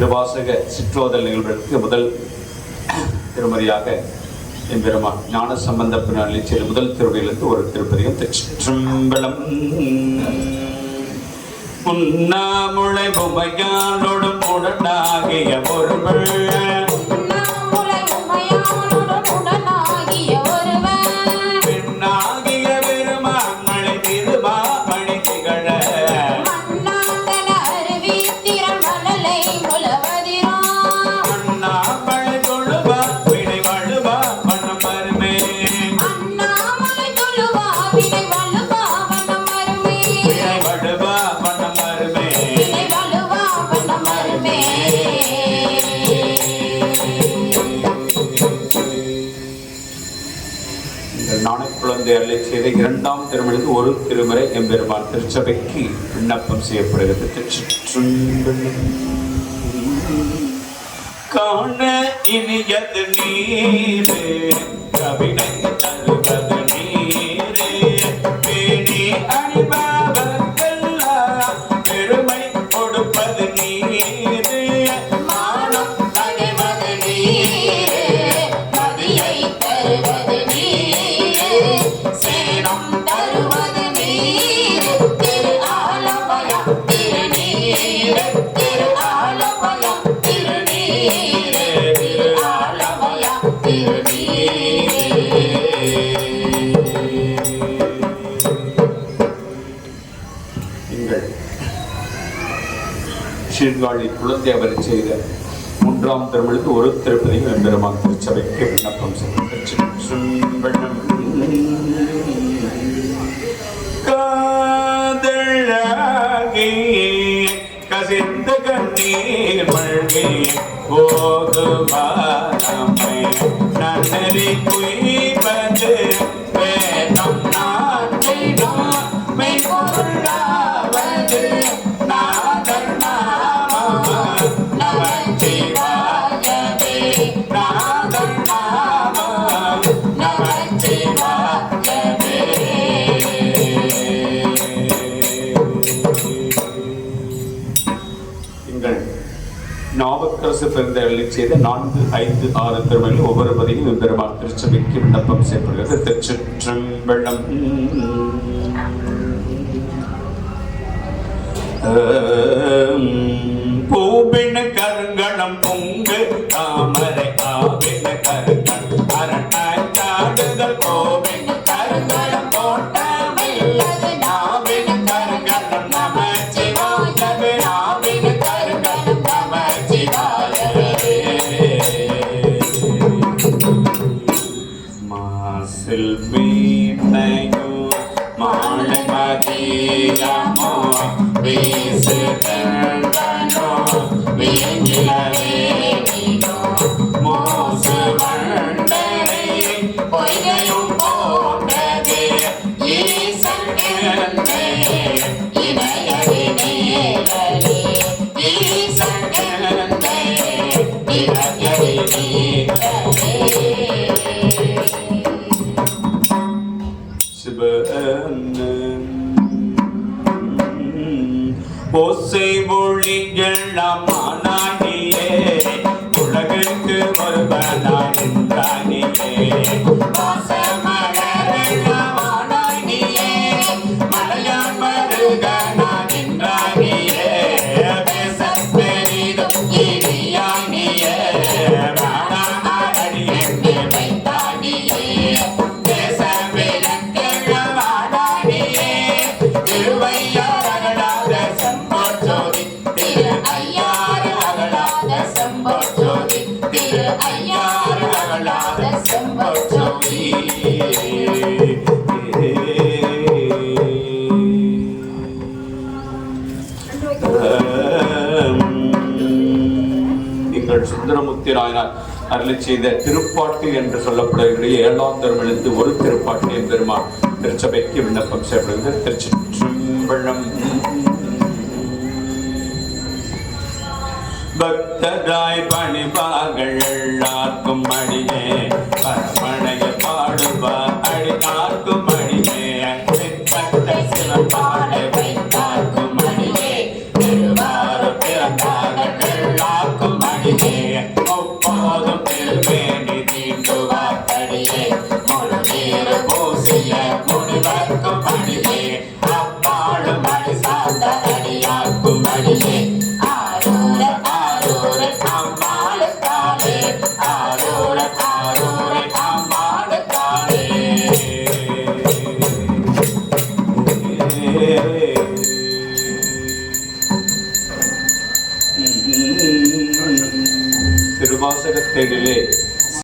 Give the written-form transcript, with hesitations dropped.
திருவாசக சிற்றோதல் நிகழ்வுகளுக்கு முதல் திருமறையாக எம்பெருமான் ஞான சம்பந்த பின்னணியில் முதல் திருவையிலிருந்து ஒரு திருப்பதியும் திருச்சிற்றம்பலம். உண்ணாமுளை உமையானோடும் உடனாகிய ஒருவள் செய்த இரண்டாம் திருமணிக்கு ஒரு திருமுறை எம்பெருமான் திருச்சபைக்கு விண்ணப்பம் செய்யப்படுகிறது. காண இனியது நீரே கவினை தருவது நீரே பேணி அணிபவர்க்கெல்லாம் பெருமை கொடுப்பது நீரே மானம் தகைவது நீரே நதியை தருவது நீரே சேனம் தருவது நீரே திரு ஆலவயம் திருநீரே திரு ஆலவயம் திருநீரே திரு ஆலவயம் திருநீரே. நீங்கள் சீர்காழி குழந்தை அவர் செய்த மூன்றாம் திருமணிக்கு ஒரு திருப்பதியும் எம்பெருமான் திருச்சபைக்கு விண்ணப்பம் செய்து காதழகி கசிந்த கண்ணீர் மழ்கி போதுவானமை நன்னறி குய்வது வேதம் நாட்டினான் மெய்பொருளாவது நாதர் நாம நமச்சிவாயவே நாதர் நாம நமச்சிவாயவே. நாவுக்கரசு பிறந்தவர்களை செய்த 4, 5, 6 திருமணில் ஒவ்வொரு பதிலும் எம்பெருமான் திருச்சபைக்கு விண்ணப்பம் செய்யப்படுகிறது. திருச்சிற்றம்பலம். பூவின கருங்கணம் பொங்கு தாமரை ஆவின கருங்கண் அரட்டாய் காடுகள் கோவின் கருங்கணம் போட்ட மெல்லது நாவின கருங்கணம் நமச்சிவாயவே நாவின கருங்கணம் நமச்சிவாயவே. மாசில் வீணையோ மாலை மதியமோ வீசு கண்டனோ வீங்கிலவேனோ மோசு வண்டரை பொய்கையும் போட்டதே ஈசன் என்னே இணையடி நீங்களே ஈசன் என்னே இணையடி நீங்களே. ஓசை மொழிகளமானியே உலகிற்கு ஒருவனாய் நின்றானியே வாசமலரமானியே மலையான் மருகனாய் நின்றானியே பேசப் பெரிதும் இனியானியே வாடாடி எண்ணி வைத்தானியே தேச விளக்கெழவாடானியே திருவையார் அகடாத செம்பொற்சோதி திரு ஐயாறு அகடாத செம்பொற்சோதி திரு ஐயாறு அகடாத செம்பொற்சோதி. நீங்கள் சுந்தரமுத்தி நாயனார் அருளி செய்த திருப்பாட்டு என்று சொல்லப்படுகிற 7ஆம் திருமணிலிருந்து ஒரு திருப்பாட்டு எம்பெருமான் திருச்சபைக்கு விண்ணப்பம் செய்யப்படுகிறது. திருச்சிற்றம்பலம். பக்தராய் பணிவார்கள் எல்லாருக்கும் அடியே பரமனைய பாடுவா அடி காக்கும் அடியே பக்த சிவன் பாட வைத்தார்க்கும் அடியே திருவார பிறந்தார்கள் எல்லாருக்கும் திருவாசகத்தேனிலே